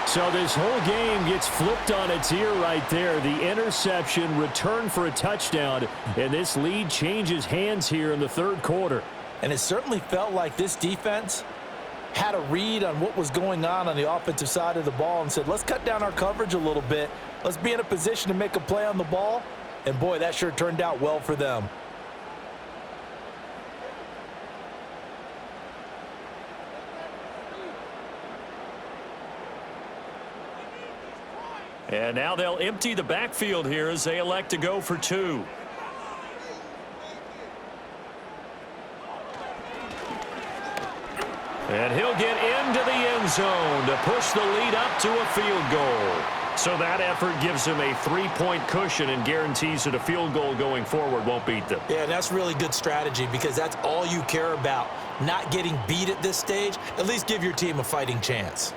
So this whole game gets flipped on its ear right there. The interception, return for a touchdown, and this lead changes hands here in the third quarter. And it certainly felt like this defense had a read on what was going on the offensive side of the ball and said, let's cut down our coverage a little bit. Let's be in a position to make a play on the ball. And, boy, that sure turned out well for them. And now they'll empty the backfield here as they elect to go for two. And he'll get into the end zone to push the lead up to a field goal. So that effort gives him a 3-point cushion and guarantees that a field goal going forward won't beat them. Yeah, that's really good strategy because that's all you care about. Not getting beat at this stage. At least give your team a fighting chance.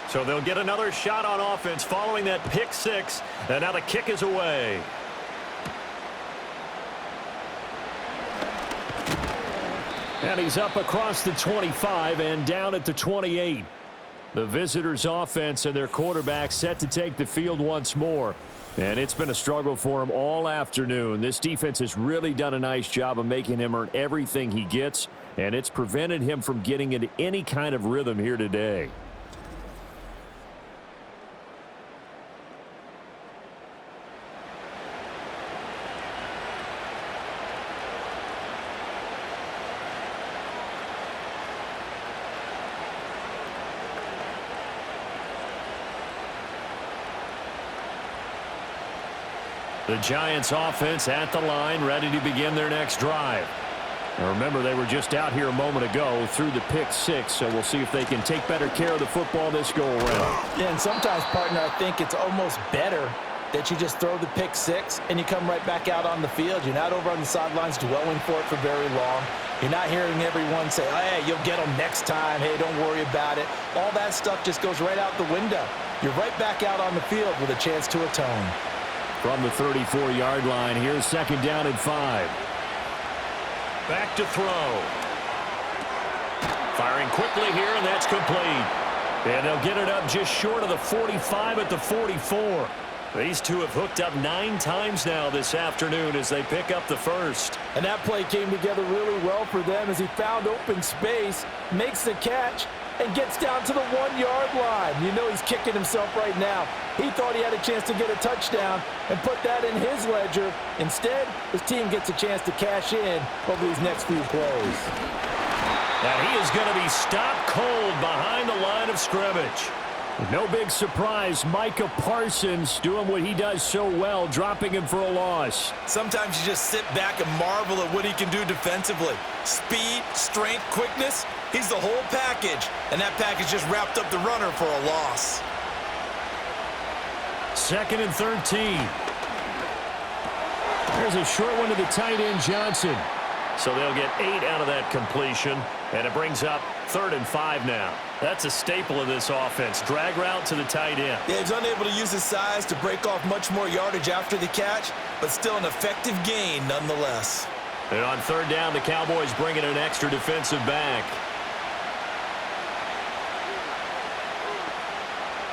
So they'll get another shot on offense following that pick six. And now the kick is away. And he's up across the 25 and down at the 28. The visitors' offense and their quarterback set to take the field once more. And it's been a struggle for him all afternoon. This defense has really done a nice job of making him earn everything he gets. And it's prevented him from getting into any kind of rhythm here today. The Giants offense at the line, ready to begin their next drive. Now remember, they were just out here a moment ago through the pick six, so we'll see if they can take better care of the football this go-around. Yeah, and sometimes, partner, I think it's almost better that you just throw the pick six and you come right back out on the field. You're not over on the sidelines dwelling for it for very long. You're not hearing everyone say, hey, you'll get them next time. Hey, don't worry about it. All that stuff just goes right out the window. You're right back out on the field with a chance to atone. From the 34-yard line, here's second down and 5. Back to throw. Firing quickly here, and that's complete. And they'll get it up just short of the 45 at the 44. These two have hooked up 9 times now this afternoon as they pick up the first. And that play came together really well for them as he found open space, makes the catch, and gets down to the 1-yard line. You know he's kicking himself right now. He thought he had a chance to get a touchdown and put that in his ledger. Instead, his team gets a chance to cash in over these next few plays. And he is going to be stopped cold behind the line of scrimmage. No big surprise, Micah Parsons doing what he does so well, dropping him for a loss. Sometimes you just sit back and marvel at what he can do defensively. Speed, strength, quickness, he's the whole package. And that package just wrapped up the runner for a loss. Second and 13. There's a short one to the tight end, Johnson. So they'll get 8 out of that completion, and it brings up 3rd and 5 now. That's a staple of this offense. Drag route to the tight end. Yeah, he's unable to use his size to break off much more yardage after the catch, but still an effective gain nonetheless. And on 3rd down, the Cowboys bring in an extra defensive back.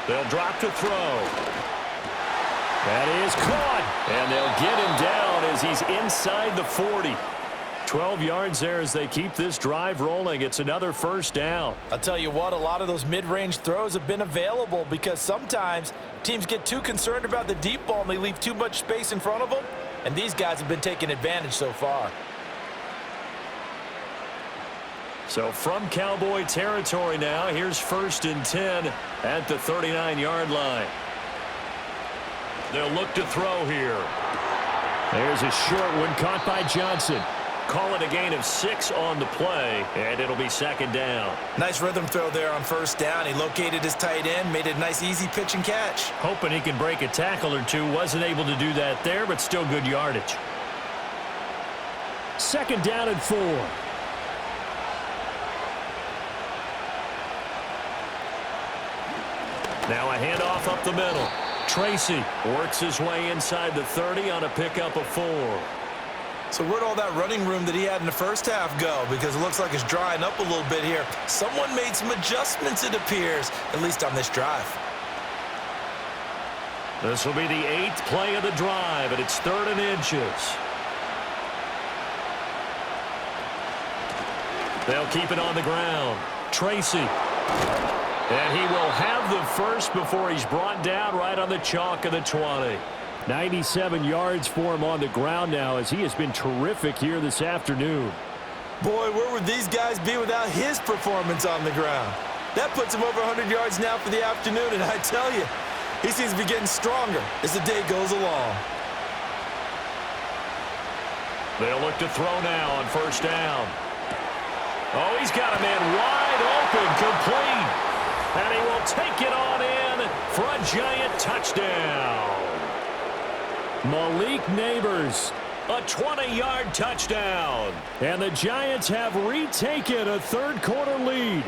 They'll drop to throw. That is caught, and they'll get him down as he's inside the 40. 12 yards there as they keep this drive rolling. It's another first down. I'll tell you what, a lot of those mid-range throws have been available because sometimes teams get too concerned about the deep ball and they leave too much space in front of them, and these guys have been taking advantage so far. So from Cowboy territory now, here's 1st and 10 at the 39-yard line. They'll look to throw here. There's a short one caught by Johnson. Call it a gain of 6 on the play, and it'll be second down. Nice rhythm throw there on first down. He located his tight end, made a nice easy pitch and catch. Hoping he can break a tackle or two. Wasn't able to do that there, but still good yardage. Second down and 4. Now a handoff up the middle. Tracy works his way inside the 30 on a pickup of 4. So where'd all that running room that he had in the first half go? Because it looks like it's drying up a little bit here. Someone made some adjustments, it appears, at least on this drive. This will be the 8th play of the drive, and it's 3rd and inches. They'll keep it on the ground. Tracy. And he will have the first before he's brought down right on the chalk of the 20. 97 yards for him on the ground now as he has been terrific here this afternoon. Boy, where would these guys be without his performance on the ground? That puts him over 100 yards now for the afternoon, and I tell you, he seems to be getting stronger as the day goes along. They'll look to throw now on first down. Oh, he's got a man wide open, complete. And he will take it on in for a giant touchdown. Malik Neighbors, a 20-yard touchdown. And the Giants have retaken a third-quarter lead.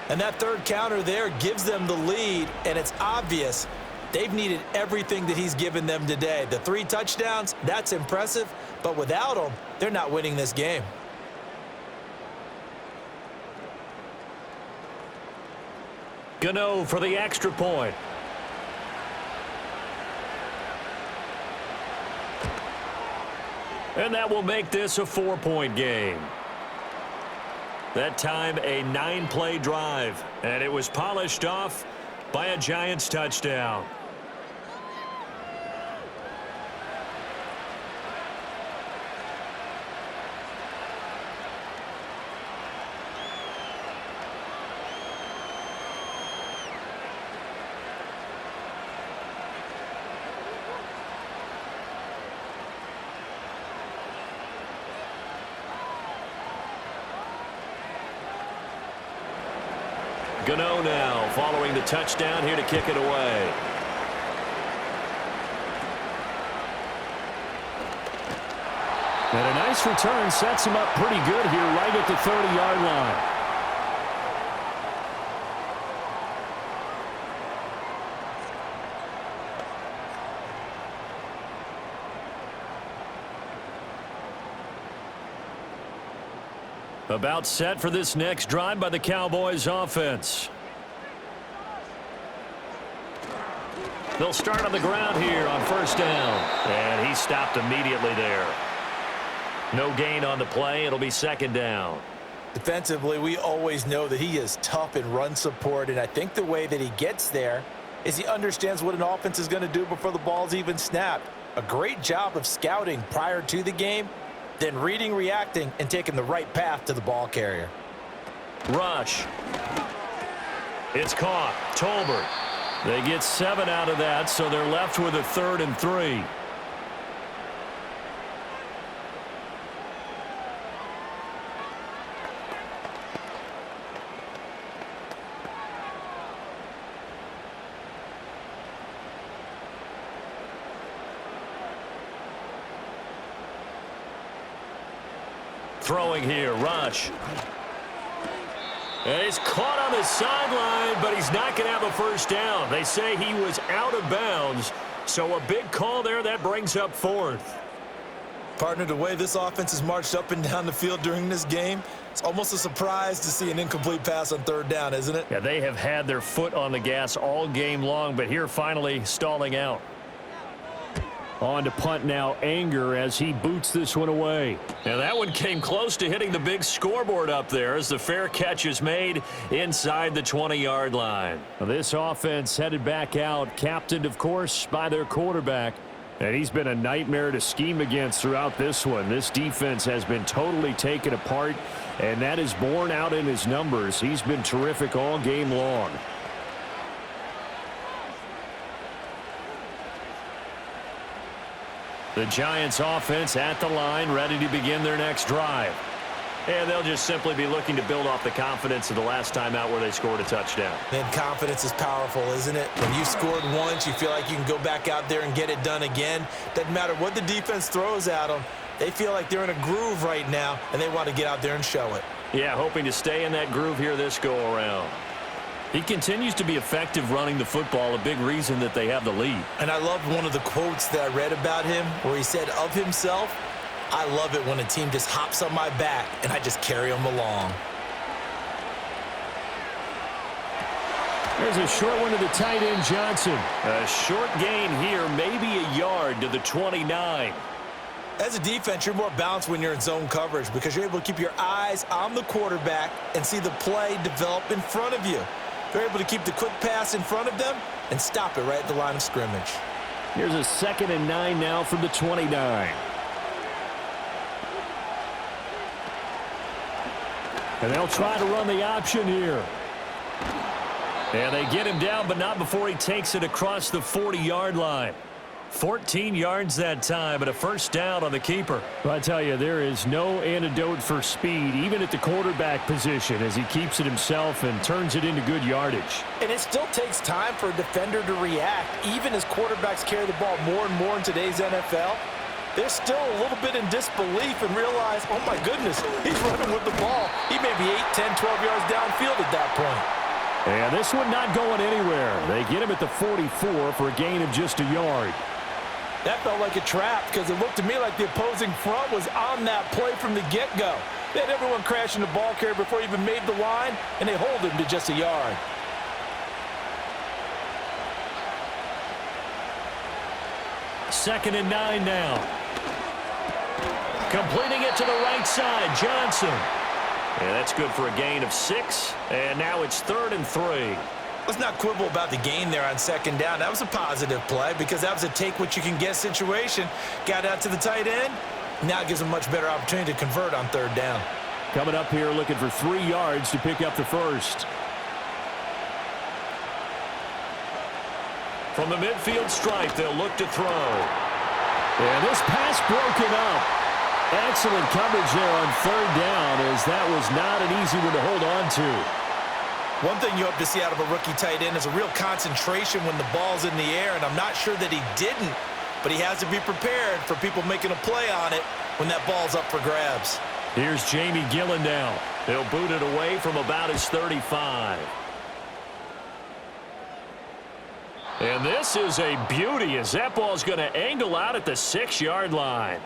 And that third counter there gives them the lead, and it's obvious they've needed everything that he's given them today. The 3 touchdowns, that's impressive, but without him, they're not winning this game. Gano for the extra point. And that will make this a 4-point game. That time a 9-play drive, and it was polished off by a Giants touchdown. Gano now following the touchdown here to kick it away. And a nice return sets him up pretty good here right at the 30-yard line. About set for this next drive by the Cowboys offense. They'll start on the ground here on first down. And he stopped immediately there. No gain on the play. It'll be second down. Defensively, we always know that he is tough in run support, and I think the way that he gets there is he understands what an offense is going to do before the ball's even snapped. A great job of scouting prior to the game, then reading, reacting, and taking the right path to the ball carrier. Rush. It's caught. Tolbert. They get 7 out of that, so they're left with a 3rd and 3. Throwing here, Rush. And he's caught on the sideline, but he's not going to have a first down. They say he was out of bounds, so a big call there that brings up 4th. Partner, the way this offense has marched up and down the field during this game, it's almost a surprise to see an incomplete pass on 3rd down, isn't it? Yeah, they have had their foot on the gas all game long, but here finally stalling out. On to punt now, Anger, as he boots this one away. And that one came close to hitting the big scoreboard up there as the fair catch is made inside the 20-yard line. This offense headed back out, captained, of course, by their quarterback. And he's been a nightmare to scheme against throughout this one. This defense has been totally taken apart, and that is borne out in his numbers. He's been terrific all game long. The Giants offense at the line, ready to begin their next drive. And they'll just simply be looking to build off the confidence of the last time out where they scored a touchdown. And confidence is powerful, isn't it? When you scored once, you feel like you can go back out there and get it done again. Doesn't matter what the defense throws at them. They feel like they're in a groove right now, and they want to get out there and show it. Yeah, hoping to stay in that groove here this go-around. He continues to be effective running the football, a big reason that they have the lead. And I loved one of the quotes that I read about him where he said of himself, "I love it when a team just hops on my back and I just carry them along." There's a short one to the tight end, Johnson. A short gain here, maybe a yard to the 29. As a defense, you're more balanced when you're in zone coverage because you're able to keep your eyes on the quarterback and see the play develop in front of you. You're able to keep the quick pass in front of them and stop it right at the line of scrimmage. Here's a 2nd and 9 now from the 29. And they'll try to run the option here. And they get him down, but not before he takes it across the 40-yard line. 14 yards that time, but a first down on the keeper. Well, I tell you, there is no antidote for speed, even at the quarterback position, as he keeps it himself and turns it into good yardage. And it still takes time for a defender to react, even as quarterbacks carry the ball more and more in today's NFL. They're still a little bit in disbelief and realize, oh my goodness, he's running with the ball. He may be 8, 10, 12 yards downfield at that point. And this one not going anywhere. They get him at the 44 for a gain of just a yard. That felt like a trap because it looked to me like the opposing front was on that play from the get-go. They had everyone crashing the ball carrier before he even made the line, and they hold him to just a yard. Second and 9 now. Completing it to the right side, Johnson. Yeah, that's good for a gain of 6, and now it's 3rd and 3. Let's not quibble about the gain there on 2nd down. That was a positive play because that was a take-what-you-can-get situation. Got out to the tight end. Now it gives them a much better opportunity to convert on 3rd down. Coming up here looking for 3 yards to pick up the first. From the midfield stripe, they'll look to throw. And this pass broken up. Excellent coverage there on 3rd down, as that was not an easy one to hold on to. One thing you hope to see out of a rookie tight end is a real concentration when the ball's in the air, and I'm not sure that he didn't, but he has to be prepared for people making a play on it when that ball's up for grabs. Here's Jamie Gillen now. He'll boot it away from about his 35. And this is a beauty as that ball's going to angle out at the 6-yard line.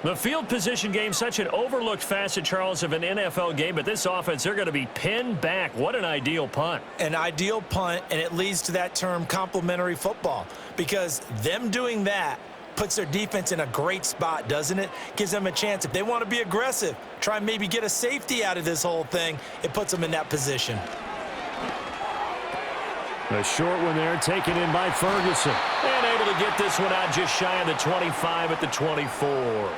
The field position game, such an overlooked facet, Charles, of an NFL game, but this offense, they're going to be pinned back. What an ideal punt. An ideal punt, and it leads to that term complementary football, because them doing that puts their defense in a great spot, doesn't it? Gives them a chance. If they want to be aggressive, try and maybe get a safety out of this whole thing, it puts them in that position. A short one there, taken in by Ferguson. And able to get this one out just shy of the 25 at the 24.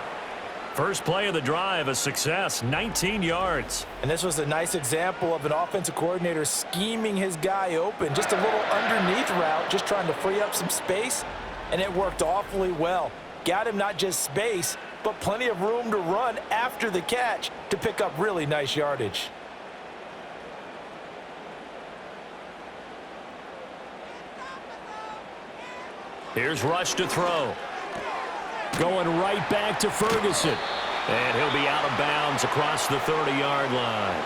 First play of the drive, a success, 19 yards. And this was a nice example of an offensive coordinator scheming his guy open. Just a little underneath route, just trying to free up some space, and it worked awfully well. Got him not just space, but plenty of room to run after the catch to pick up really nice yardage. Here's Rush to throw. Going right back to Ferguson. And he'll be out of bounds across the 30-yard line.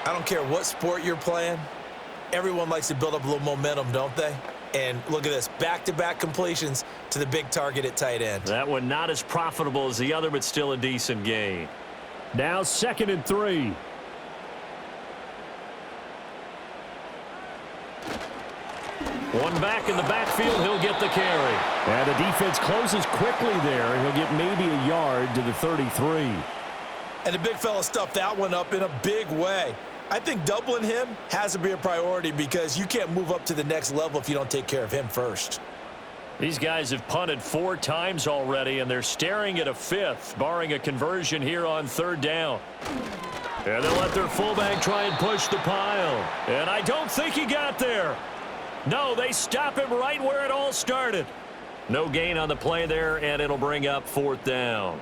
I don't care what sport you're playing. Everyone likes to build up a little momentum, don't they? And look at this, back-to-back completions to the big target at tight end. That one not as profitable as the other, but still a decent gain. Now 2nd and 3. One back in the backfield, he'll get the carry. And the defense closes quickly there, and he'll get maybe a yard to the 33. And the big fella stuffed that one up in a big way. I think doubling him has to be a priority because you can't move up to the next level if you don't take care of him first. These guys have punted 4 times already, and they're staring at a 5th, barring a conversion here on 3rd down. And they'll let their fullback try and push the pile. And I don't think he got there. No, they stop him right where it all started. No gain on the play there, and it'll bring up 4th down.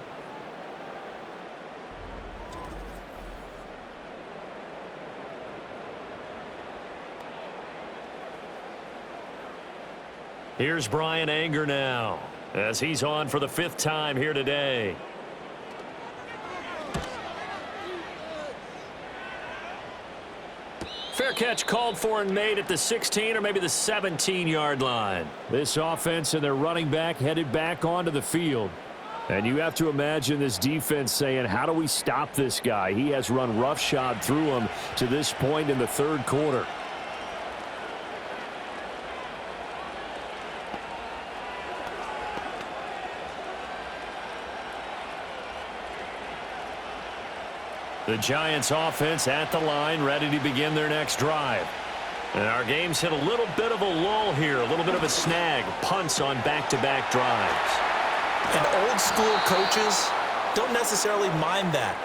Here's Brian Anger now, as he's on for the 5th time here today. Fair catch called for and made at the 16 or maybe the 17-yard line. This offense and their running back headed back onto the field. And you have to imagine this defense saying, how do we stop this guy? He has run roughshod through him to this point in the 3rd quarter. The Giants offense at the line, ready to begin their next drive. And our game's hit a little bit of a lull here, a little bit of a snag, punts on back-to-back drives. And old school coaches don't necessarily mind that.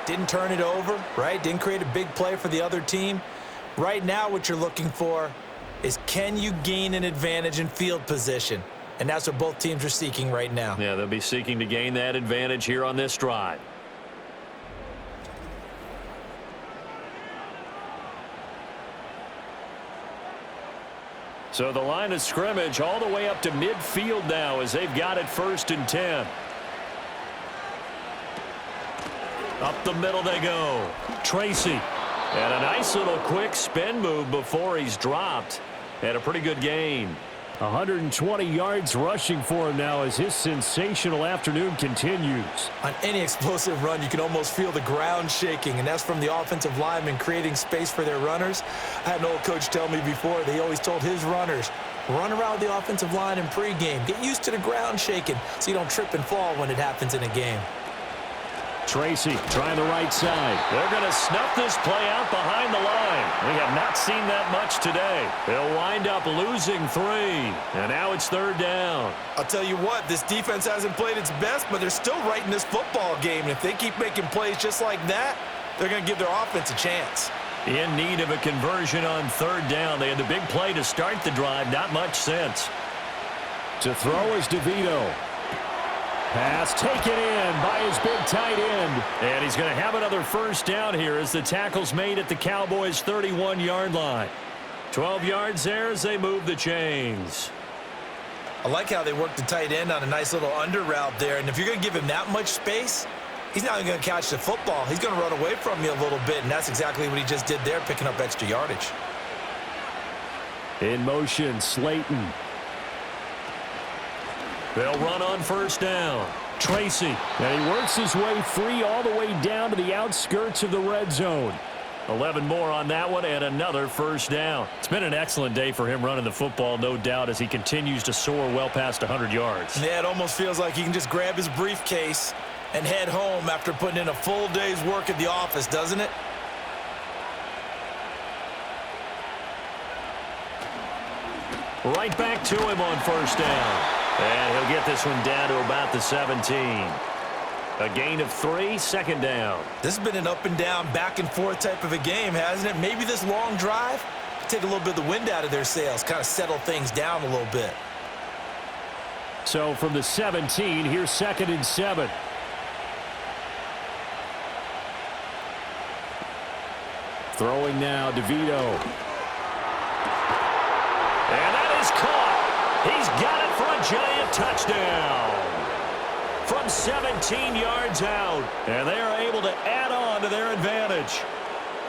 Didn't turn it over, right? Didn't create a big play for the other team. Right now what you're looking for is, can you gain an advantage in field position? And that's what both teams are seeking right now. Yeah, they'll be seeking to gain that advantage here on this drive. So the line of scrimmage all the way up to midfield now as they've got it 1st and 10. Up the middle they go. Tracy. And a nice little quick spin move before he's dropped. And a pretty good gain. 120 yards rushing for him now as his sensational afternoon continues. On any explosive run, you can almost feel the ground shaking, and that's from the offensive linemen creating space for their runners. I had an old coach tell me before, they always told his runners, run around the offensive line in pregame. Get used to the ground shaking so you don't trip and fall when it happens in a game. Tracy trying the right side. They're going to snuff this play out behind the line. We have not seen that much today. They'll wind up losing 3. And now it's 3rd down. I'll tell you what, this defense hasn't played its best, but they're still right in this football game. And if they keep making plays just like that, they're going to give their offense a chance. In need of a conversion on 3rd down. They had the big play to start the drive. Not much sense. To throw is DeVito. Pass taken in by his big tight end. And he's going to have another 1st down here as the tackle's made at the Cowboys' 31-yard line. 12 yards there as they move the chains. I like how they work the tight end on a nice little under route there. And if you're going to give him that much space, he's not even going to catch the football. He's going to run away from you a little bit, and that's exactly what he just did there, picking up extra yardage. In motion, Slayton. They'll run on 1st down. Tracy. And he works his way free all the way down to the outskirts of the red zone. 11 more on that one and another 1st down. It's been an excellent day for him running the football, no doubt, as he continues to soar well past 100 yards. Yeah, it almost feels like he can just grab his briefcase and head home after putting in a full day's work at the office, doesn't it? Right back to him on 1st down. And he'll get this one down to about the 17. A gain of 3, 2nd down. This has been an up and down, back and forth type of a game, hasn't it? Maybe this long drive take a little bit of the wind out of their sails, kind of settle things down a little bit. So from the 17, here's 2nd and 7. Throwing now, DeVito. And that is caught. He's got it for a giant touchdown. From 17 yards out. And they are able to add on to their advantage.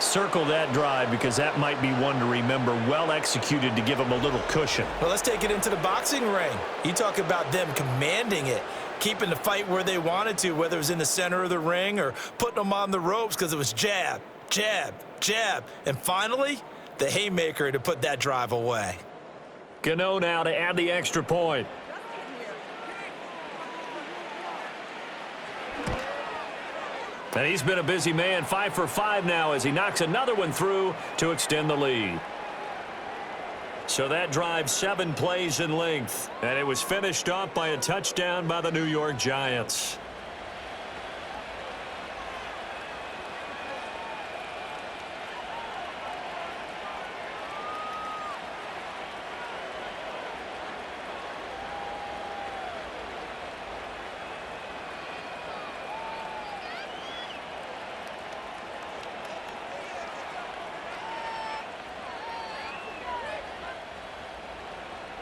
Circle that drive because that might be one to remember. Well executed to give them a little cushion. Well, let's take it into the boxing ring. You talk about them commanding it, keeping the fight where they wanted to, whether it was in the center of the ring or putting them on the ropes because it was jab, jab, jab. And finally, the haymaker to put that drive away. Gano now to add the extra point. And he's been a busy man, 5 for 5 now as he knocks another one through to extend the lead. So that drive 7 plays in length, and it was finished off by a touchdown by the New York Giants.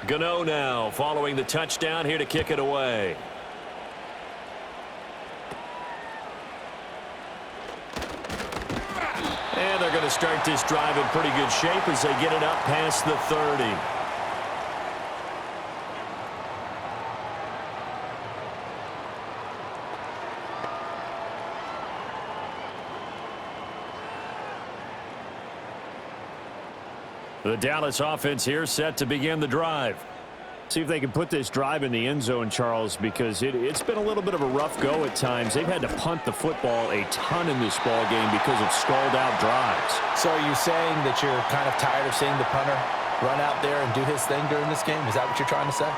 Gano now following the touchdown here to kick it away. And they're going to start this drive in pretty good shape as they get it up past the 30. The Dallas offense here set to begin the drive. See if they can put this drive in the end zone, Charles, because it's been a little bit of a rough go at times. They've had to punt the football a ton in this ball game because of stalled-out drives. So are you saying that you're kind of tired of seeing the punter run out there and do his thing during this game? Is that what you're trying to say?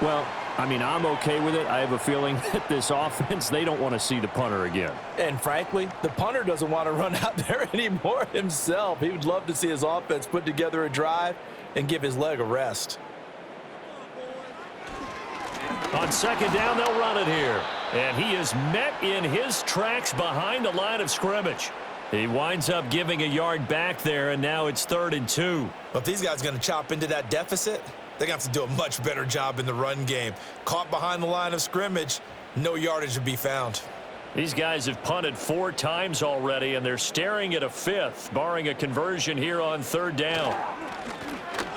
Well, I mean, I'm okay with it. I have a feeling that this offense, they don't want to see the punter again. And frankly, the punter doesn't want to run out there anymore himself. He would love to see his offense put together a drive and give his leg a rest. On second down, they'll run it here. And he is met in his tracks behind the line of scrimmage. He winds up giving a yard back there, and now it's 3rd and 2. But if these guys are going to chop into that deficit, they're going to have to do a much better job in the run game. Caught behind the line of scrimmage, no yardage to be found. These guys have punted 4 times already, and they're staring at a 5th, barring a conversion here on 3rd down.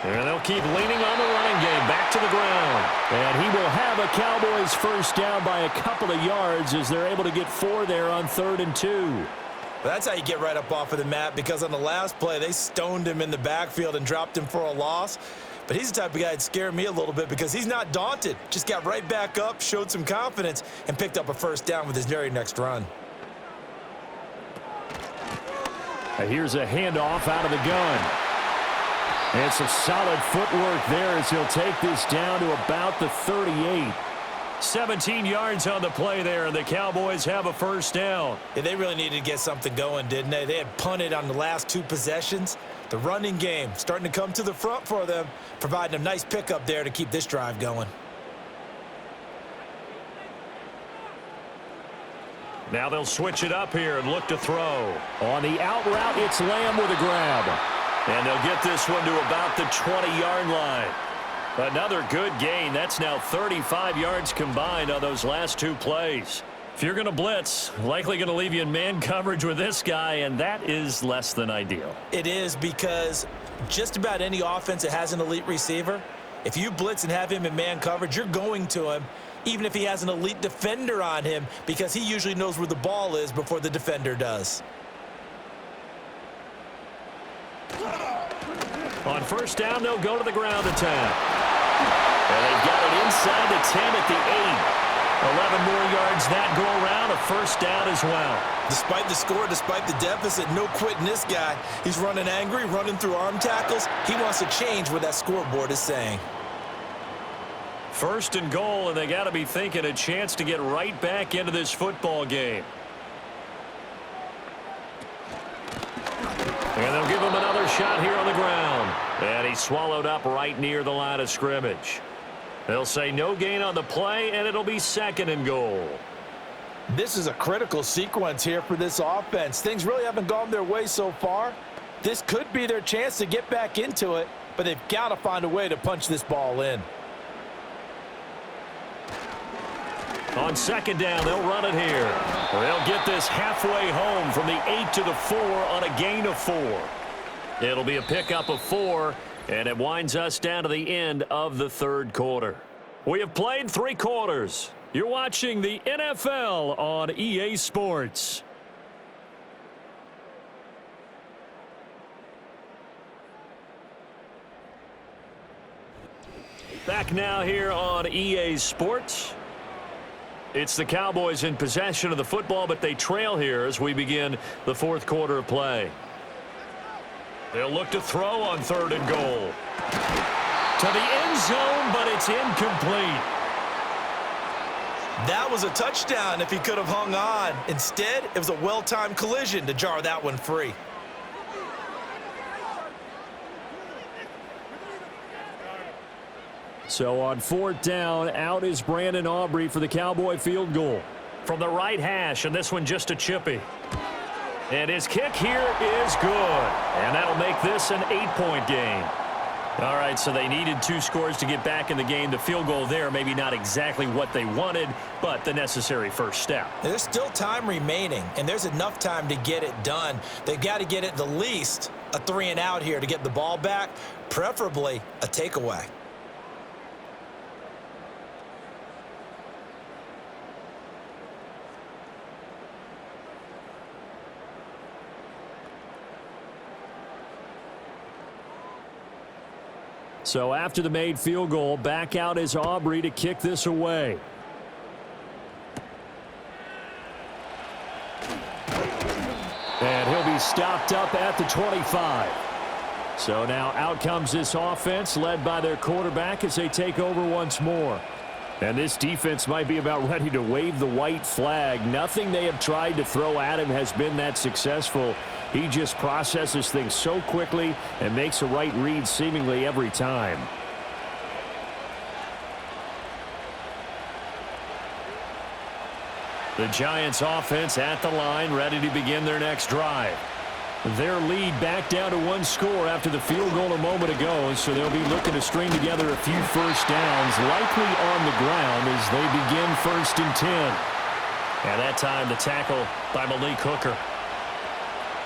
And they'll keep leaning on the running game back to the ground. And he will have a Cowboys first down by a couple of yards as they're able to get 4 there on 3rd and 2. Well, that's how you get right up off of the mat, because on the last play, they stoned him in the backfield and dropped him for a loss. But he's the type of guy that scared me a little bit because he's not daunted. Just got right back up, showed some confidence, and picked up a first down with his very next run. Here's a handoff out of the gun. And some solid footwork there as he'll take this down to about the 38. 17 yards on the play there, and the Cowboys have a first down. Yeah, they really needed to get something going, didn't they? They had punted on the last 2 possessions. The running game starting to come to the front for them, providing a nice pickup there to keep this drive going. Now they'll switch it up here and look to throw. On the out route, it's Lamb with a grab. And they'll get this one to about the 20-yard line. Another good gain. That's now 35 yards combined on those last 2 plays. If you're going to blitz, likely going to leave you in man coverage with this guy, and that is less than ideal. It is, because just about any offense that has an elite receiver, if you blitz and have him in man coverage, you're going to him, even if he has an elite defender on him, because he usually knows where the ball is before the defender does. On first down, they'll go to the ground attack. And they've got it inside the 10 at the 8. 11 more yards that go around, a first down as well. Despite the score, despite the deficit, no quitting this guy. He's running angry, running through arm tackles. He wants to change what that scoreboard is saying. First and goal, and they got to be thinking a chance to get right back into this football game. And they'll give him another shot here on the ground. And he's swallowed up right near the line of scrimmage. They'll say no gain on the play, and it'll be 2nd and goal. This is a critical sequence here for this offense. Things really haven't gone their way so far. This could be their chance to get back into it, but they've got to find a way to punch this ball in. On second down, they'll run it here. They'll get this halfway home from the 8 to the 4 on a gain of 4. It'll be a pickup of 4, and it winds us down to the end of the 3rd quarter. We have played 3 quarters. You're watching the NFL on EA Sports. Back now here on EA Sports. It's the Cowboys in possession of the football, but they trail here as we begin the 4th quarter of play. They'll look to throw on 3rd and goal. To the end zone, but it's incomplete. That was a touchdown if he could have hung on. Instead, it was a well-timed collision to jar that one free. So on 4th down, out is Brandon Aubrey for the Cowboy field goal. From the right hash, and this one just a chippy. And his kick here is good. And that'll make this an 8-point game. All right, so they needed 2 scores to get back in the game. The field goal there, maybe not exactly what they wanted, but the necessary first step. There's still time remaining, and there's enough time to get it done. They've got to get at the least a 3-and-out here to get the ball back, preferably a takeaway. So after the made field goal, back out is Aubrey to kick this away. And he'll be stopped up at the 25. So now out comes this offense led by their quarterback as they take over once more. And this defense might be about ready to wave the white flag. Nothing they have tried to throw at him has been that successful. He just processes things so quickly and makes a right read seemingly every time. The Giants offense at the line, ready to begin their next drive. Their lead back down to 1 score after the field goal a moment ago, so they'll be looking to string together a few first downs, likely on the ground as they begin 1st and 10. And that time the tackle by Malik Hooker.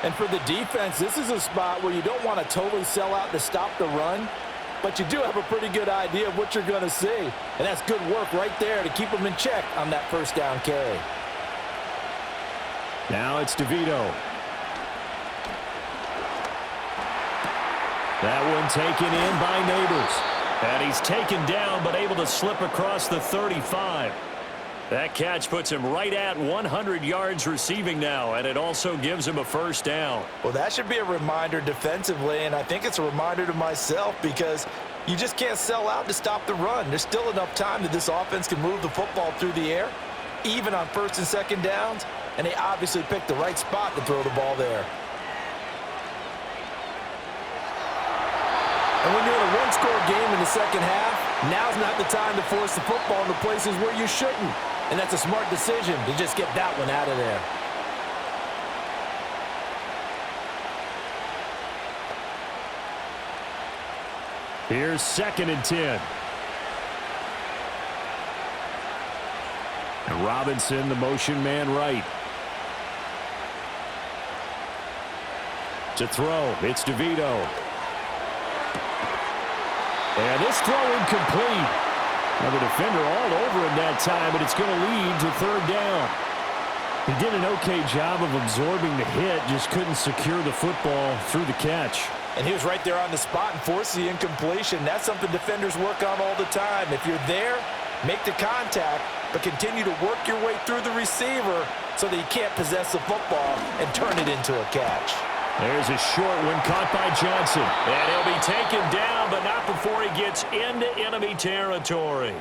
And for the defense, this is a spot where you don't want to totally sell out to stop the run, but you do have a pretty good idea of what you're going to see. And that's good work right there to keep them in check on that first down carry. Now it's DeVito. That one taken in by Neighbors. And he's taken down but able to slip across the 35. That catch puts him right at 100 yards receiving now, and it also gives him a first down. Well, that should be a reminder defensively, and I think it's a reminder to myself because you just can't sell out to stop the run. There's still enough time that this offense can move the football through the air, even on 1st and 2nd downs, and they obviously picked the right spot to throw the ball there. And when you're in a 1-score game in the second half, now's not the time to force the football into places where you shouldn't. And that's a smart decision to just get that one out of there. Here's 2nd and 10. And Robinson, the motion man right. To throw, it's DeVito. And this throw incomplete. Now the defender all over him that time, but it's going to lead to 3rd down. He did an okay job of absorbing the hit, just couldn't secure the football through the catch. And he was right there on the spot and forced the incompletion. That's something defenders work on all the time. If you're there, make the contact, but continue to work your way through the receiver so that he can't possess the football and turn it into a catch. There's a short one caught by Johnson. And he'll be taken down, but not before he gets into enemy territory.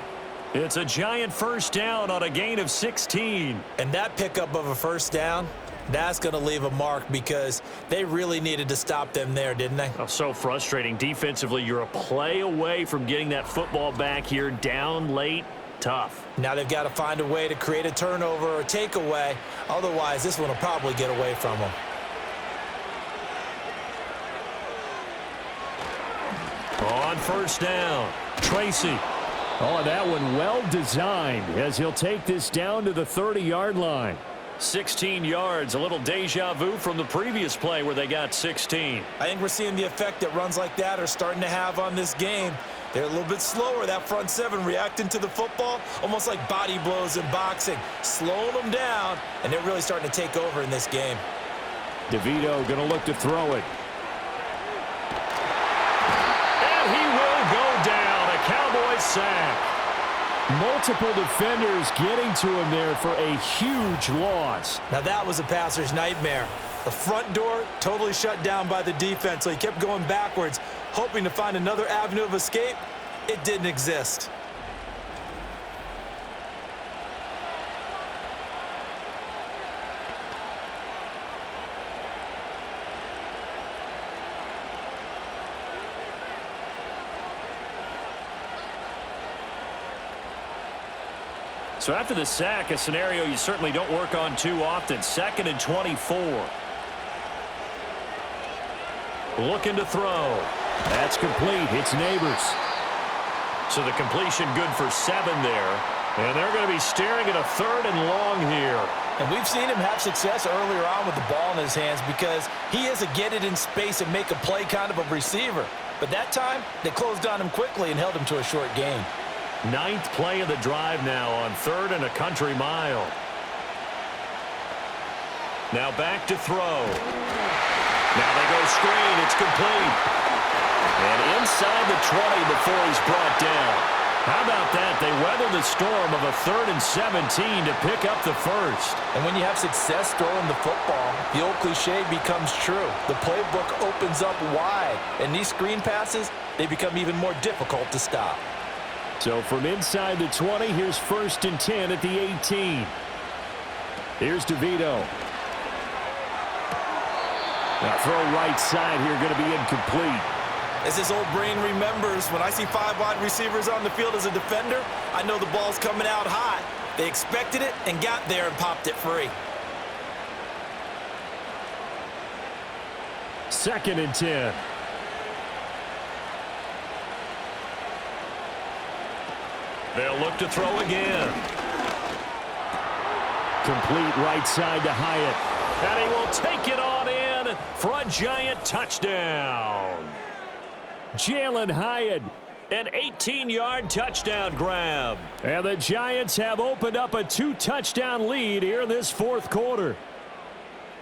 It's a Giant first down on a gain of 16. And that pickup of a first down, that's going to leave a mark because they really needed to stop them there, didn't they? Oh, so frustrating. Defensively, you're a play away from getting that football back here down late. Tough. Now they've got to find a way to create a turnover or takeaway. Otherwise, this one will probably get away from them. On first down, Tracy. Oh, that one well designed as he'll take this down to the 30-yard line. 16 yards, a little deja vu from the previous play where they got 16. I think we're seeing the effect that runs like that are starting to have on this game. They're a little bit slower, that front 7 reacting to the football, almost like body blows in boxing, slowing them down, and they're really starting to take over in this game. DeVito going to look to throw it. He will go down, a Cowboys sack. Multiple defenders getting to him there for a huge loss. Now that was a passer's nightmare. The front door totally shut down by the defense, so he kept going backwards, hoping to find another avenue of escape. It didn't exist. So after the sack, a scenario you certainly don't work on too often. 2nd and 24. Looking to throw. That's complete. It's Neighbors. So the completion good for 7 there. And they're going to be staring at a 3rd and long here. And we've seen him have success earlier on with the ball in his hands because he is a get it in space and make a play kind of a receiver. But that time, they closed on him quickly and held him to a short gain. 9th play of the drive now on 3rd and a country mile. Now back to throw. Now they go screen. It's complete. And inside the 20 before he's brought down. How about that? They weather the storm of a 3rd and 17 to pick up the first. And when you have success throwing the football, the old cliche becomes true. The playbook opens up wide. And these screen passes, they become even more difficult to stop. So from inside the 20, here's 1st and 10 at the 18. Here's DeVito. Now throw right side here, going to be incomplete. As his old brain remembers, when I see 5 wide receivers on the field as a defender, I know the ball's coming out hot. They expected it and got there and popped it free. 2nd and 10. They'll look to throw again. Complete right side to Hyatt. And he will take it on in for a giant touchdown. Jalen Hyatt, an 18-yard touchdown grab. And the Giants have opened up a 2-touchdown lead here this 4th quarter.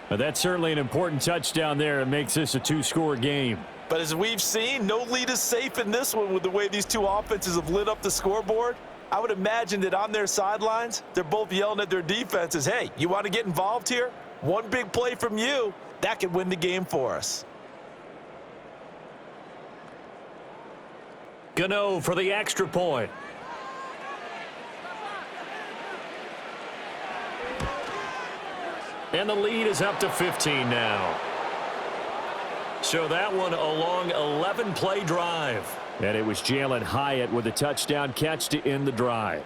But that's certainly an important touchdown there. It makes this a 2-score game. But as we've seen, no lead is safe in this one with the way these two offenses have lit up the scoreboard. I would imagine that on their sidelines, they're both yelling at their defenses, hey, you want to get involved here? One big play from you, that could win the game for us. Gano for the extra point. And the lead is up to 15 now. So that one a long 11-play drive. And it was Jalen Hyatt with a touchdown catch to end the drive.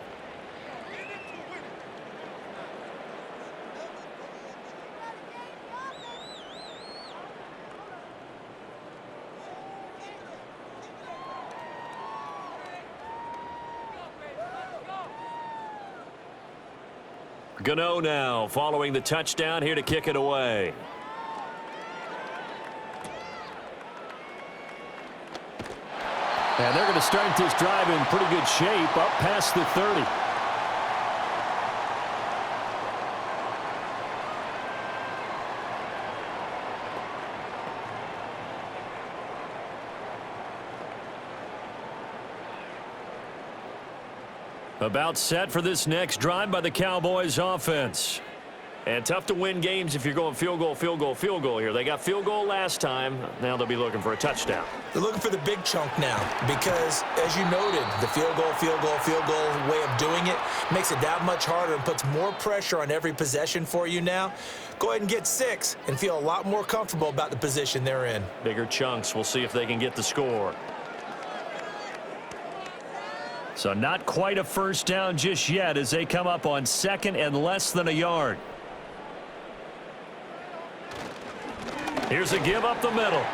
Gano now following the touchdown here to kick it away. And they're going to start this drive in pretty good shape up past the 30. About set for this next drive by the Cowboys offense. And tough to win games if you're going field goal, field goal, field goal here. They got field goal last time. Now they'll be looking for a touchdown. They're looking for the big chunk now because, as you noted, the field goal way of doing it makes it that much harder and puts more pressure on every possession for you now. Go ahead and get 6 and feel a lot more comfortable about the position they're in. Bigger chunks. We'll see if they can get the score. So not quite a first down just yet as they come up on 2nd and less than a yard. Here's a give up the middle.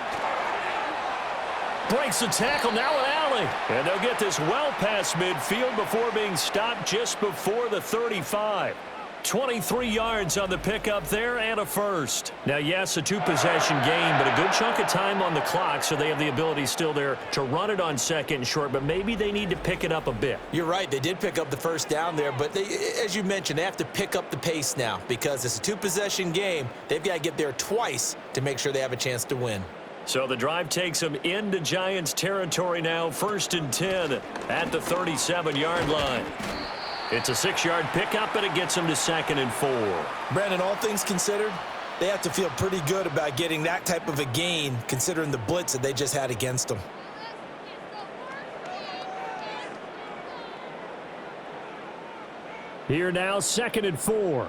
Breaks the tackle, now an alley. And they'll get this well past midfield before being stopped just before the 35. 23 yards on the pickup there and a first. Now, yes, a 2-possession game, but a good chunk of time on the clock, so they have the ability still there to run it on 2nd and short, but maybe they need to pick it up a bit. You're right. They did pick up the first down there, but as you mentioned, they have to pick up the pace now because it's a 2-possession game. They've got to get there twice to make sure they have a chance to win. So the drive takes them into Giants territory now, 1st and 10 at the 37-yard line. It's a 6-yard pickup, and it gets them to 2nd and 4. Brandon, all things considered, they have to feel pretty good about getting that type of a gain, considering the blitz that they just had against them. Here now, 2nd and 4.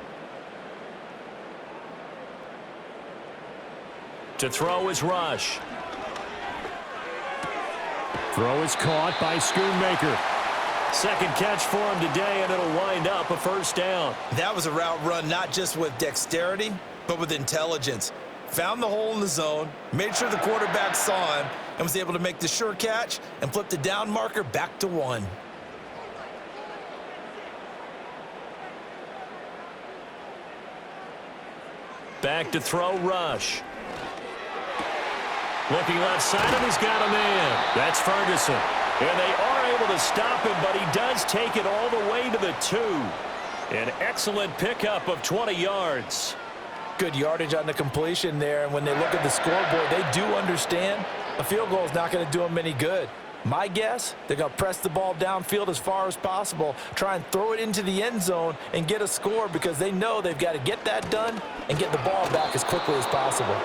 To throw is Rush. Throw is caught by Schoonmaker. Second catch for him today, and it'll wind up a first down. That was a route run not just with dexterity, but with intelligence. Found the hole in the zone, made sure the quarterback saw him, and was able to make the sure catch and flip the down marker back to 1. Back to throw, Rush. Looking left side, and he's got a man. That's Ferguson. And they are able to stop him, but he does take it all the way to the 2. An excellent pickup of 20 yards. Good yardage on the completion there, and when they look at the scoreboard, they do understand a field goal is not going to do them any good. My guess, they're going to press the ball downfield as far as possible, try and throw it into the end zone and get a score because they know they've got to get that done and get the ball back as quickly as possible.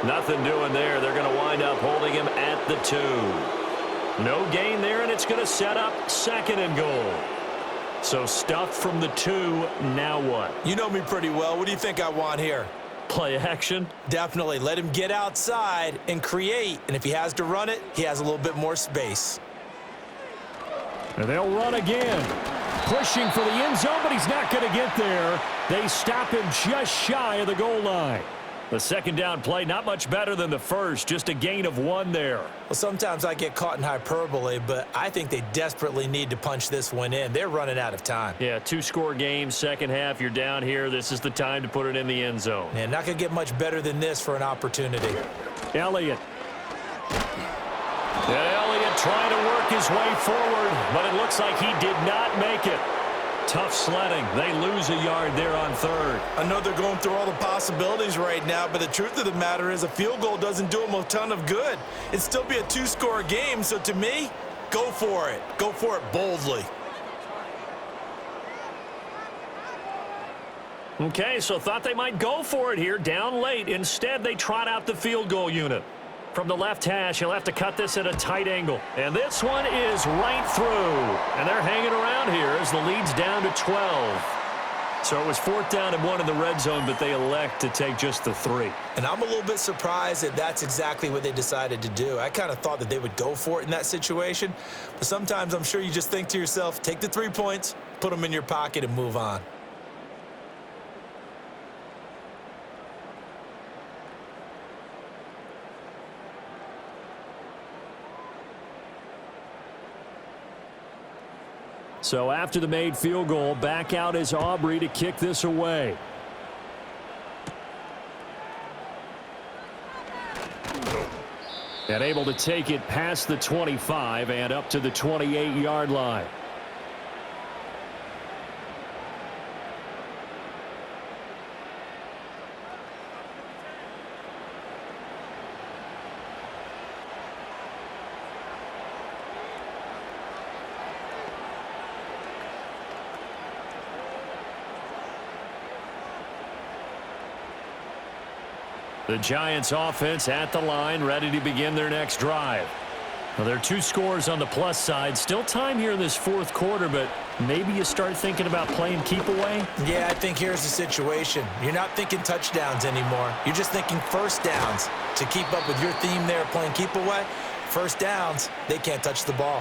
Nothing doing there. They're going to wind up holding him at the 2. No gain there, and it's going to set up 2nd and goal. So stuffed from the 2, now what? You know me pretty well. What do you think I want here? Play action? Definitely. Let him get outside and create. And if he has to run it, he has a little bit more space. And they'll run again. Pushing for the end zone, but he's not going to get there. They stop him just shy of the goal line. The 2nd down play, not much better than the first, just a gain of 1 there. Well, sometimes I get caught in hyperbole, but I think they desperately need to punch this one in. They're running out of time. Yeah, 2-score game, second half, you're down here. This is the time to put it in the end zone. Yeah, not going to get much better than this for an opportunity. Elliott. And Elliott trying to work his way forward, but it looks like he did not make it. Tough sledding. They lose a yard there on 3rd. I know they're going through all the possibilities right now, but the truth of the matter is a field goal doesn't do them a ton of good. It'd still be a 2-score game, so to me, go for it. Go for it boldly. Okay, so thought they might go for it here, down late. Instead, they trot out the field goal unit. From the left hash, he'll have to cut this at a tight angle. And this one is right through. And they're hanging around here as the lead's down to 12. So it was 4th down and 1 in the red zone, but they elect to take just the 3. And I'm a little bit surprised that that's exactly what they decided to do. I kind of thought that they would go for it in that situation. But sometimes I'm sure you just think to yourself, take the 3 points, put them in your pocket, and move on. So after the made field goal, back out is Aubrey to kick this away. And able to take it past the 25 and up to the 28-yard line. The Giants offense at the line, ready to begin their next drive. Well, there are 2 scores on the plus side. Still time here in this 4th quarter, but maybe you start thinking about playing keep away? Yeah, I think here's the situation. You're not thinking touchdowns anymore. You're just thinking first downs. To keep up with your theme there, playing keep away, first downs, they can't touch the ball.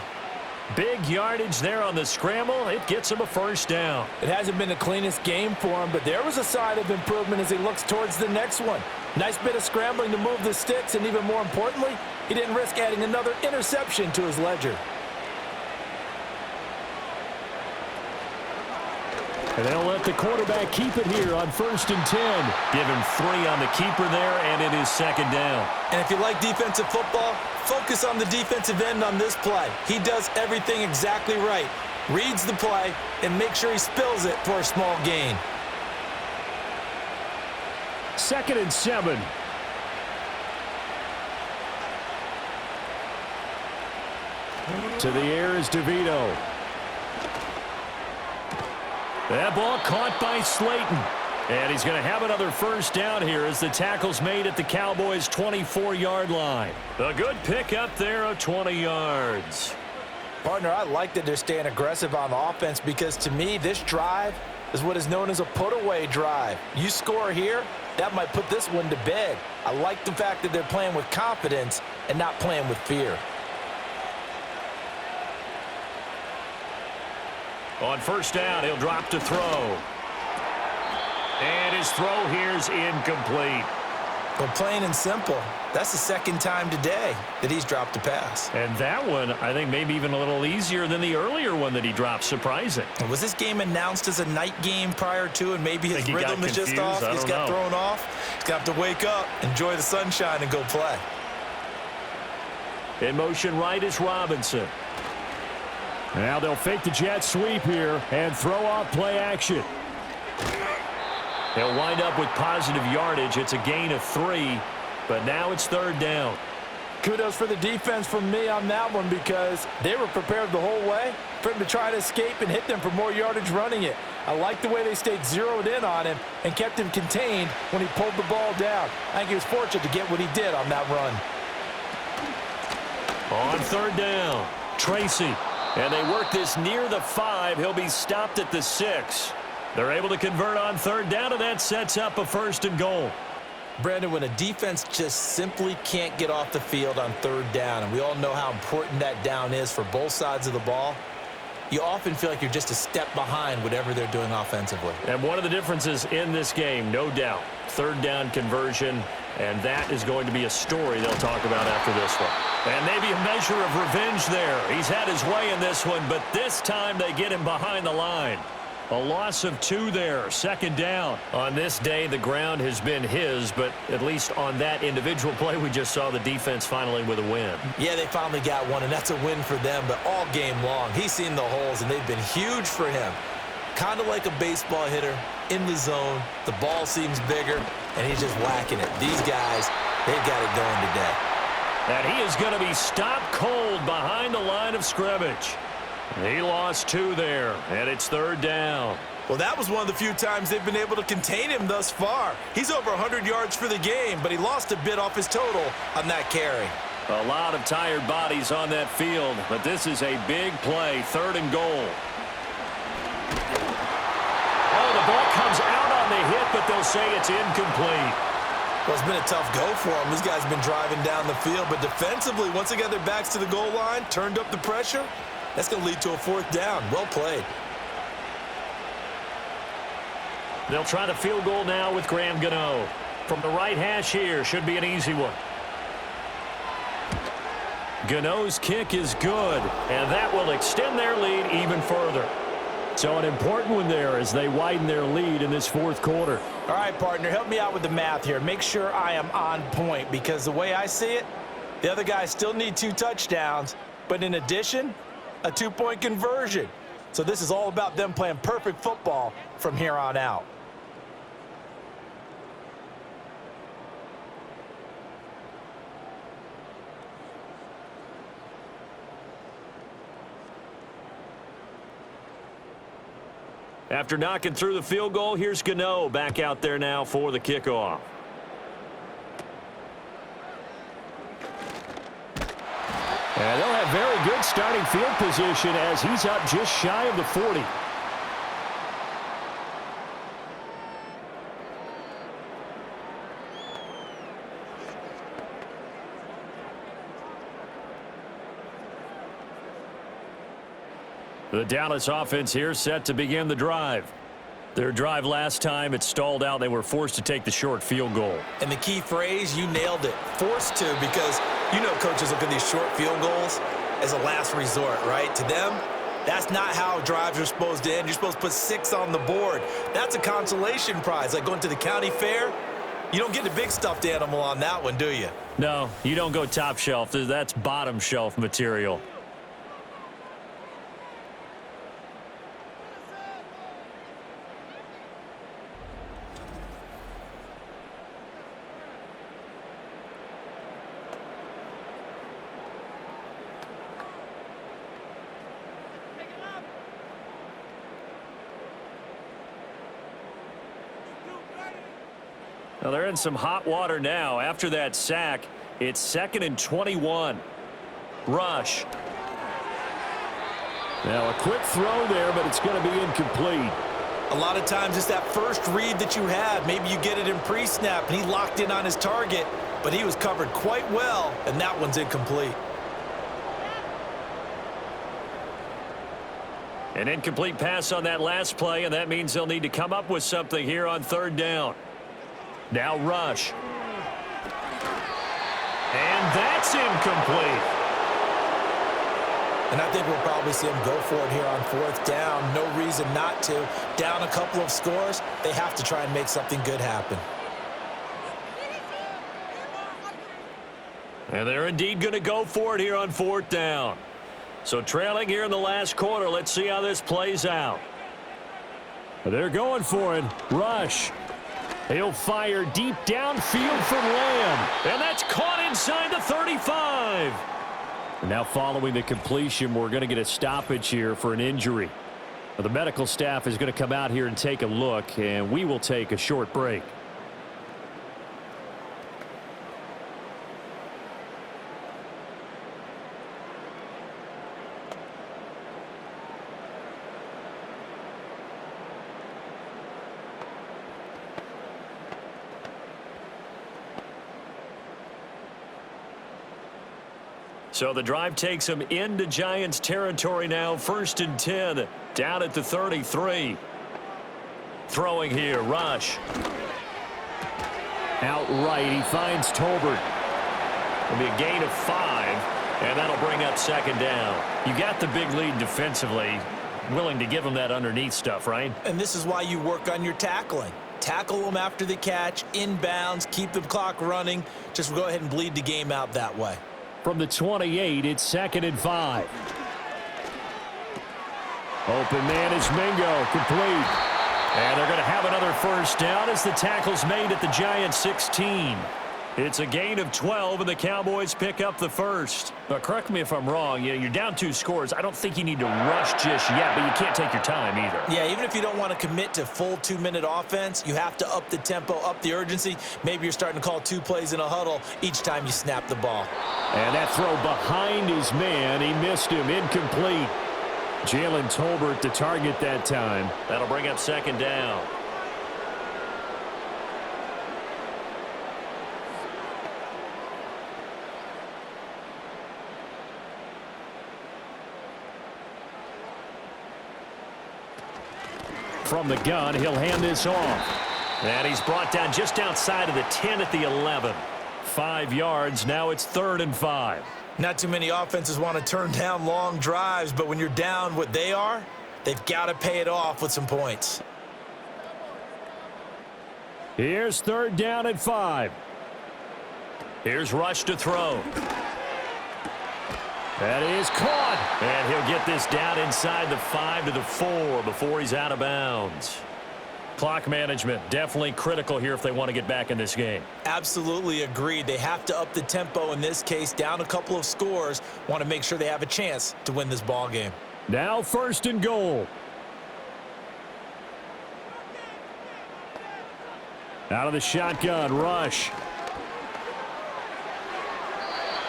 Big yardage there on the scramble. It gets him a first down. It hasn't been the cleanest game for him, but there was a sign of improvement as he looks towards the next one. Nice bit of scrambling to move the sticks, and even more importantly, he didn't risk adding another interception to his ledger. And they'll let the quarterback keep it here on 1st and 10. Give him 3 on the keeper there, and it is 2nd down. And if you like defensive football, focus on the defensive end on this play. He does everything exactly right. Reads the play and makes sure he spills it for a small gain. 2nd and 7. To the air is DeVito. That ball caught by Slayton. And he's going to have another first down here as the tackle's made at the Cowboys' 24-yard line. A good pickup there of 20 yards. Partner, I like that they're staying aggressive on offense because to me, this drive is what is known as a put-away drive. You score here, that might put this one to bed. I like the fact that they're playing with confidence and not playing with fear. On first down, he'll drop to throw. And his throw here is incomplete. Well, plain and simple, that's the second time today that he's dropped a pass. And that one, I think, maybe even a little easier than the earlier one that he dropped. Surprising. Was this game announced as a night game prior to, and maybe his rhythm is just off? He's got thrown off. He's going to have to wake up, enjoy the sunshine, and go play. In motion right is Robinson. Now they'll fake the jet sweep here and throw off play action. They'll wind up with positive yardage. It's a gain of 3, but now it's third down. Kudos for the defense from me on that one, because they were prepared the whole way for him to try to escape and hit them for more yardage running it. I like the way they stayed zeroed in on him and kept him contained when he pulled the ball down. I think he was fortunate to get what he did on that run. On third down, Tracy. And they work this near the 5. He'll be stopped at the 6. They're able to convert on third down, and that sets up a 1st and goal. Brandon, when a defense just simply can't get off the field on third down, and we all know how important that down is for both sides of the ball, you often feel like you're just a step behind whatever they're doing offensively. And one of the differences in this game, no doubt, third down conversion, and that is going to be a story they'll talk about after this one. And maybe a measure of revenge there. He's had his way in this one, but this time they get him behind the line. A loss of 2 there, second down. On this day, the ground has been his, but at least on that individual play, we just saw the defense finally with a win. Yeah, they finally got one, and that's a win for them, but all game long, he's seen the holes, and they've been huge for him. Kind of like a baseball hitter in the zone. The ball seems bigger, and he's just whacking it. These guys, they've got it going today. And he is going to be stopped cold behind the line of scrimmage. He lost 2 there, and it's third down. Well, that was one of the few times they've been able to contain him thus far. He's over 100 yards for the game, but he lost a bit off his total on that carry. A lot of tired bodies on that field, but this is a big play, third and goal. Oh, the ball comes out on the hit, but they'll say it's incomplete. Well, it's been a tough go for him. These guys have been driving down the field, but defensively, once they got their backs to the goal line, turned up the pressure, that's going to lead to a 4th down. Well played. They'll try the field goal now with Graham Gano. From the right hash here, should be an easy one. Gano's kick is good, and that will extend their lead even further. So an important one there as they widen their lead in this 4th quarter. All right, partner, help me out with the math here. Make sure I am on point, because the way I see it, the other guys still need 2 touchdowns, but in addition, a 2-point conversion. So this is all about them playing perfect football from here on out. After knocking through the field goal, here's Gano back out there now for the kickoff. And they'll have very good starting field position as he's up just shy of the 40. The Dallas offense here set to begin the drive. Their drive last time, it stalled out. They were forced to take the short field goal. And the key phrase, you nailed it, forced to, because you know coaches look at these short field goals as a last resort, right? To them, that's not how drives are supposed to end. You're supposed to put 6 on the board. That's a consolation prize, like going to the county fair. You don't get the big stuffed animal on that one, do you? No, you don't go top shelf. That's bottom shelf material. Now they're in some hot water now. After that sack, it's 2nd and 21. Rush. Now a quick throw there, but it's going to be incomplete. A lot of times it's that first read that you have. Maybe you get it in pre-snap, and he locked in on his target, but he was covered quite well, and that one's incomplete. An incomplete pass on that last play, and that means they'll need to come up with something here on third down. Now Rush. That's incomplete. And I think we'll probably see them go for it here on fourth down. No reason not to. Down a couple of scores, they have to try and make something good happen. And they're indeed going to go for it here on fourth down. So trailing here in the last quarter, let's see how this plays out. They're going for it. Rush. He'll fire deep downfield from Lamb. And that's caught inside the 35. Now following the completion, we're going to get a stoppage here for an injury. The medical staff is going to come out here and take a look, and we will take a short break. So the drive takes them into Giants territory now. 1st and 10, down at the 33. Throwing here, Rush. Outright, he finds Tolbert. It'll be a gain of 5, and that'll bring up 2nd down. You got the big lead defensively. Willing to give them that underneath stuff, right? And this is why you work on your tackling. Tackle them after the catch, inbounds, keep the clock running. Just go ahead and bleed the game out that way. From the 28, it's 2nd and 5. Open man is Mingo, complete. And they're going to have another first down as the tackle's made at the Giants 16. It's a gain of 12, and the Cowboys pick up the first. But correct me if I'm wrong. You're down 2 scores. I don't think you need to rush just yet, but you can't take your time either. Yeah, even if you don't want to commit to full 2-minute offense, you have to up the tempo, up the urgency. Maybe you're starting to call 2 plays in a huddle each time you snap the ball. And that throw behind his man. He missed him. Incomplete. Jalen Tolbert to target that time. That'll bring up 2nd down. From the gun, he'll hand this off. And he's brought down just outside of the 10 at the 11. 5 yards. Now it's 3rd and 5. Not too many offenses want to turn down long drives, but when you're down what they are, they've got to pay it off with some points. Here's 3rd down and 5. Here's Rush to throw. That is caught. And he'll get this down inside the 5 to the 4 before he's out of bounds. Clock management definitely critical here if they want to get back in this game. Absolutely agreed. They have to up the tempo in this case, down a couple of scores. Want to make sure they have a chance to win this ball game. Now 1st and goal. Out of the shotgun, Rush.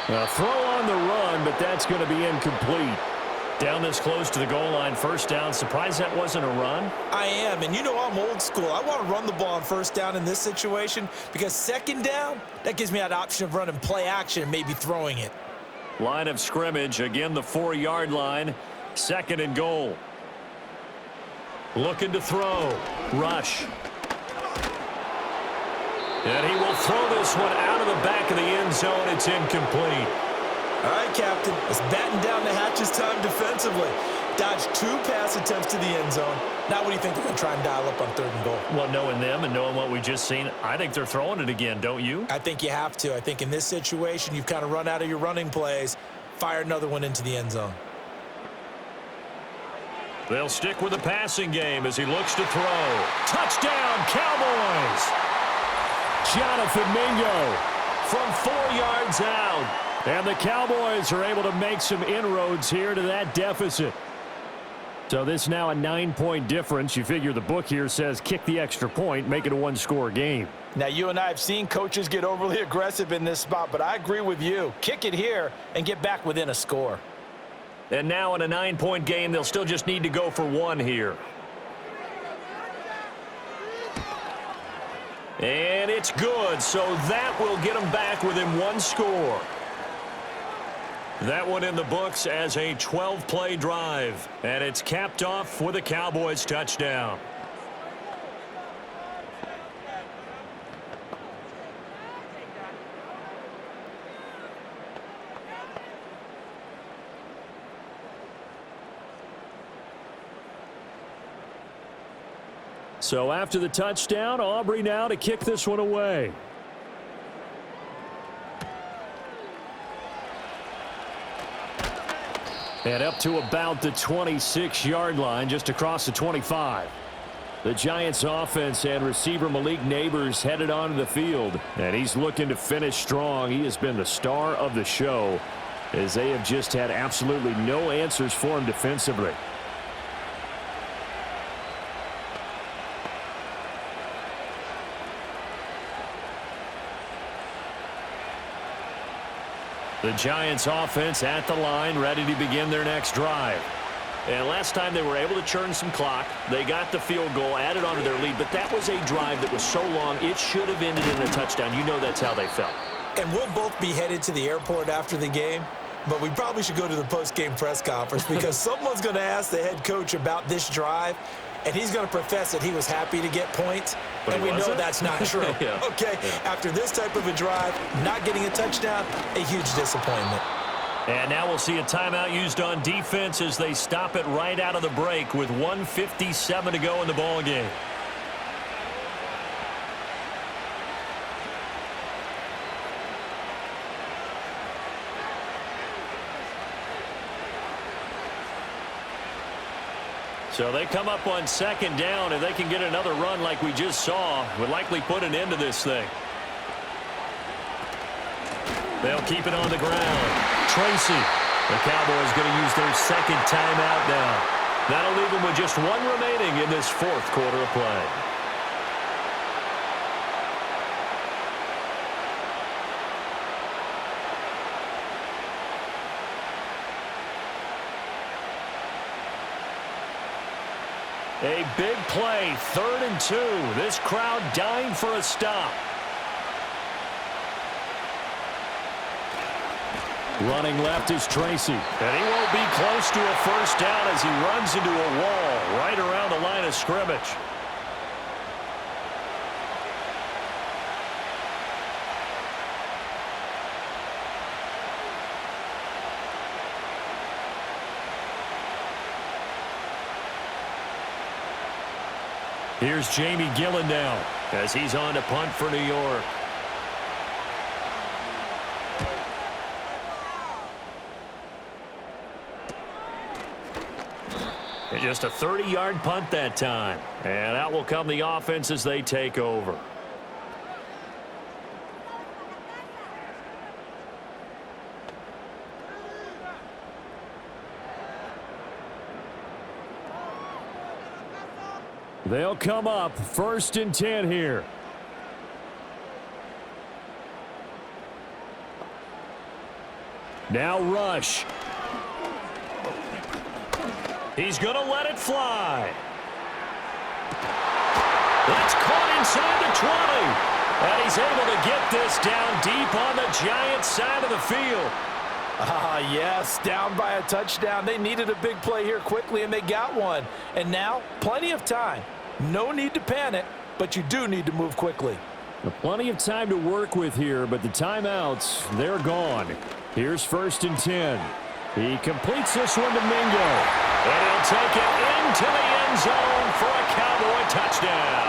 A throw on the run, but that's going to be incomplete. Down this close to the goal line, 1st down. Surprised that wasn't a run? I am, and you know I'm old school. I want to run the ball on 1st down in this situation because 2nd down, that gives me that option of running play action and maybe throwing it. Line of scrimmage, again the 4-yard line. 2nd and goal. Looking to throw. Rush. And he will throw this one out of the back of the end zone. It's incomplete. All right, Captain. It's batten down the hatches time defensively. Dodged 2 pass attempts to the end zone. Now what do you think they're going to try and dial up on 3rd and goal? Well, knowing them and knowing what we just seen, I think they're throwing it again, don't you? I think you have to. I think in this situation, you've kind of run out of your running plays. Fire another one into the end zone. They'll stick with the passing game as he looks to throw. Touchdown, Cowboys! Jonathan Mingo from 4 yards out. And the Cowboys are able to make some inroads here to that deficit. So this now a 9-point difference. You figure the book here says kick the extra point, make it a 1-score game. Now, you and I have seen coaches get overly aggressive in this spot, but I agree with you. Kick it here and get back within a score. And now in a 9-point game, they'll still just need to go for 1 here. And it's good, so that will get them back within 1 score. That one in the books as a 12-play drive. And it's capped off with a Cowboys touchdown. So after the touchdown, Aubrey now to kick this one away. And up to about the 26-yard line, just across the 25. The Giants offense and receiver Malik Neighbors headed onto the field, and he's looking to finish strong. He has been the star of the show as they have just had absolutely no answers for him defensively. The Giants offense at the line, ready to begin their next drive. And last time they were able to churn some clock. They got the field goal, added onto their lead, but that was a drive that was so long it should have ended in a touchdown. You know that's how they felt. And we'll both be headed to the airport after the game, but we probably should go to the post-game press conference because someone's going to ask the head coach about this drive, and he's going to profess that he was happy to get points, and we know that's not true. Yeah. Okay, after this type of a drive, not getting a touchdown, a huge disappointment. And now we'll see a timeout used on defense as they stop it right out of the break with 1:57 to go in the ball game. So they come up on second down, and they can get another run like we just saw. Would likely put an end to this thing. They'll keep it on the ground. Tracy. The Cowboys going to use their second timeout now. That'll leave them with just one remaining in this fourth quarter of play. A big play, 3rd and 2. This crowd dying for a stop. Running left is Tracy. And he won't be close to a first down as he runs into a wall right around the line of scrimmage. Here's Jamie Gillen now as he's on to punt for New York. Just a 30-yard punt that time. And out will come the offense as they take over. They'll come up 1st and 10 here. Now Rush. He's going to let it fly. That's caught inside the 20. And he's able to get this down deep on the Giants side of the field. Yes, down by a touchdown. They needed a big play here quickly, and they got one. And now, plenty of time. No need to panic, but you do need to move quickly. Plenty of time to work with here, but the timeouts, they're gone. Here's 1st and 10. He completes this one to Mingo. And he'll take it into the end zone for a Cowboy touchdown.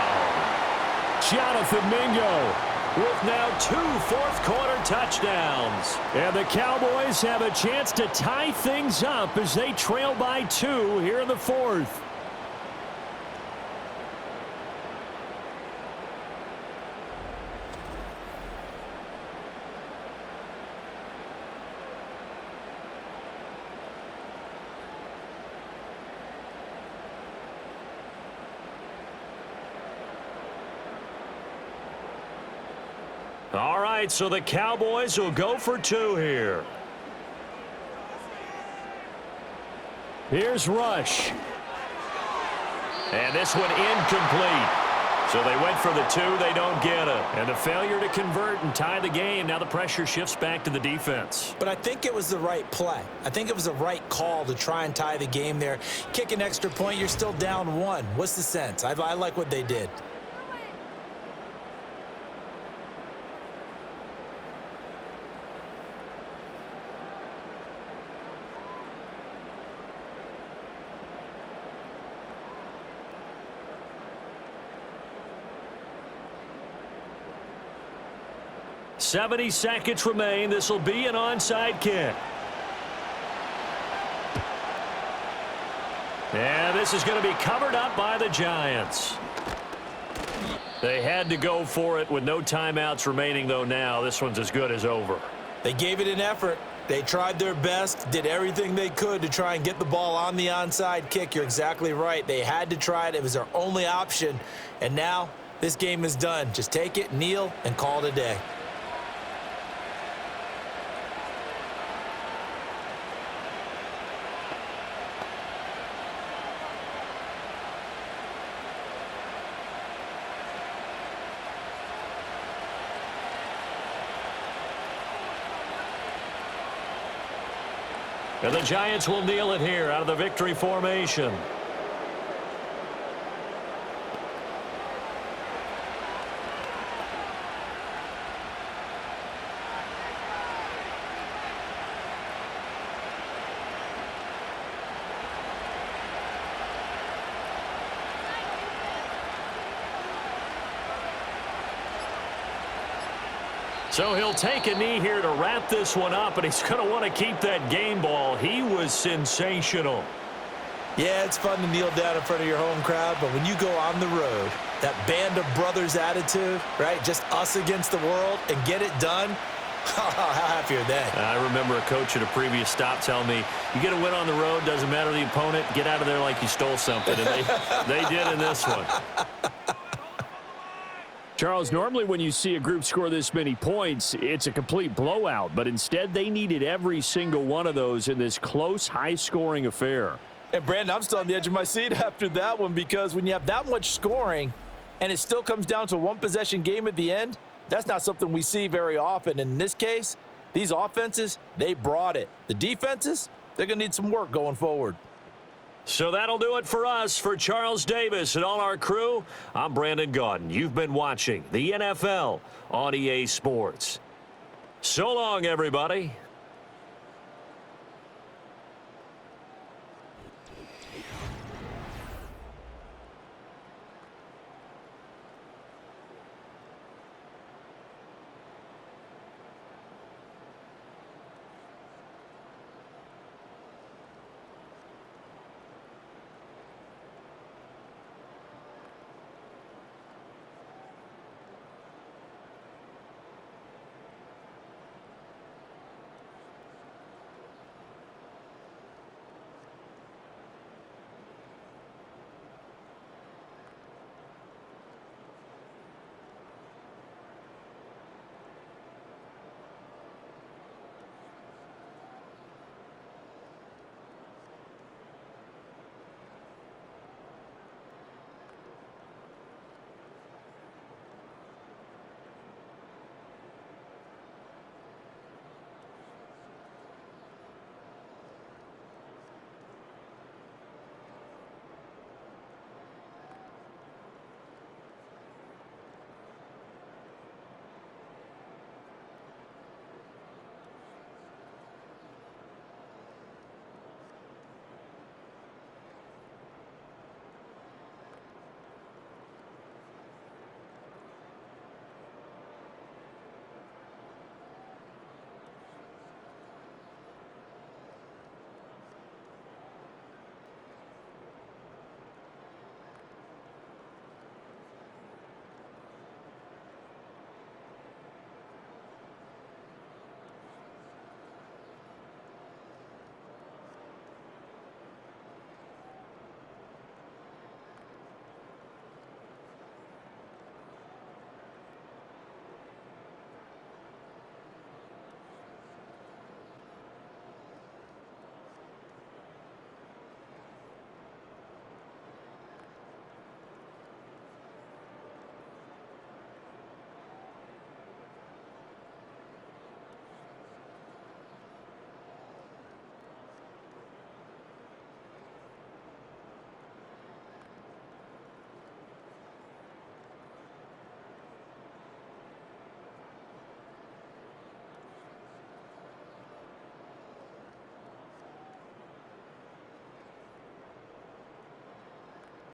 Jonathan Mingo with now 2 fourth-quarter touchdowns. And the Cowboys have a chance to tie things up as they trail by 2 here in the 4th. All right, so the Cowboys will go for 2 here. Here's Rush. And this one incomplete. So they went for the 2, they don't get it. And the failure to convert and tie the game, now the pressure shifts back to the defense. But I think it was the right play. I think it was the right call to try and tie the game there. Kick an extra point, you're still down 1. What's the sense? I like what they did. 70 seconds remain. This will be an onside kick. And this is going to be covered up by the Giants. They had to go for it with no timeouts remaining, though. Now this one's as good as over. They gave it an effort. They tried their best, did everything they could to try and get the ball on the onside kick. You're exactly right. They had to try it. It was their only option. And now this game is done. Just take it, kneel, and call it a day. And the Giants will kneel it here out of the victory formation. So he'll take a knee here to wrap this one up, and he's going to want to keep that game ball. He was sensational. Yeah, it's fun to kneel down in front of your home crowd, but when you go on the road, that band of brothers attitude, right, just us against the world, and get it done, how happy are they? I remember a coach at a previous stop telling me, you get a win on the road, doesn't matter the opponent, get out of there like you stole something, and they did in this one. Charles, normally when you see a group score this many points, it's a complete blowout, but instead they needed every single one of those in this close, high-scoring affair. And, Brandon, I'm still on the edge of my seat after that one, because when you have that much scoring and it still comes down to a one-possession game at the end, that's not something we see very often. And in this case, these offenses, they brought it. The defenses, they're going to need some work going forward. So that'll do it for us. For Charles Davis and all our crew, I'm Brandon Gaudin. You've been watching the NFL on EA Sports. So long, everybody.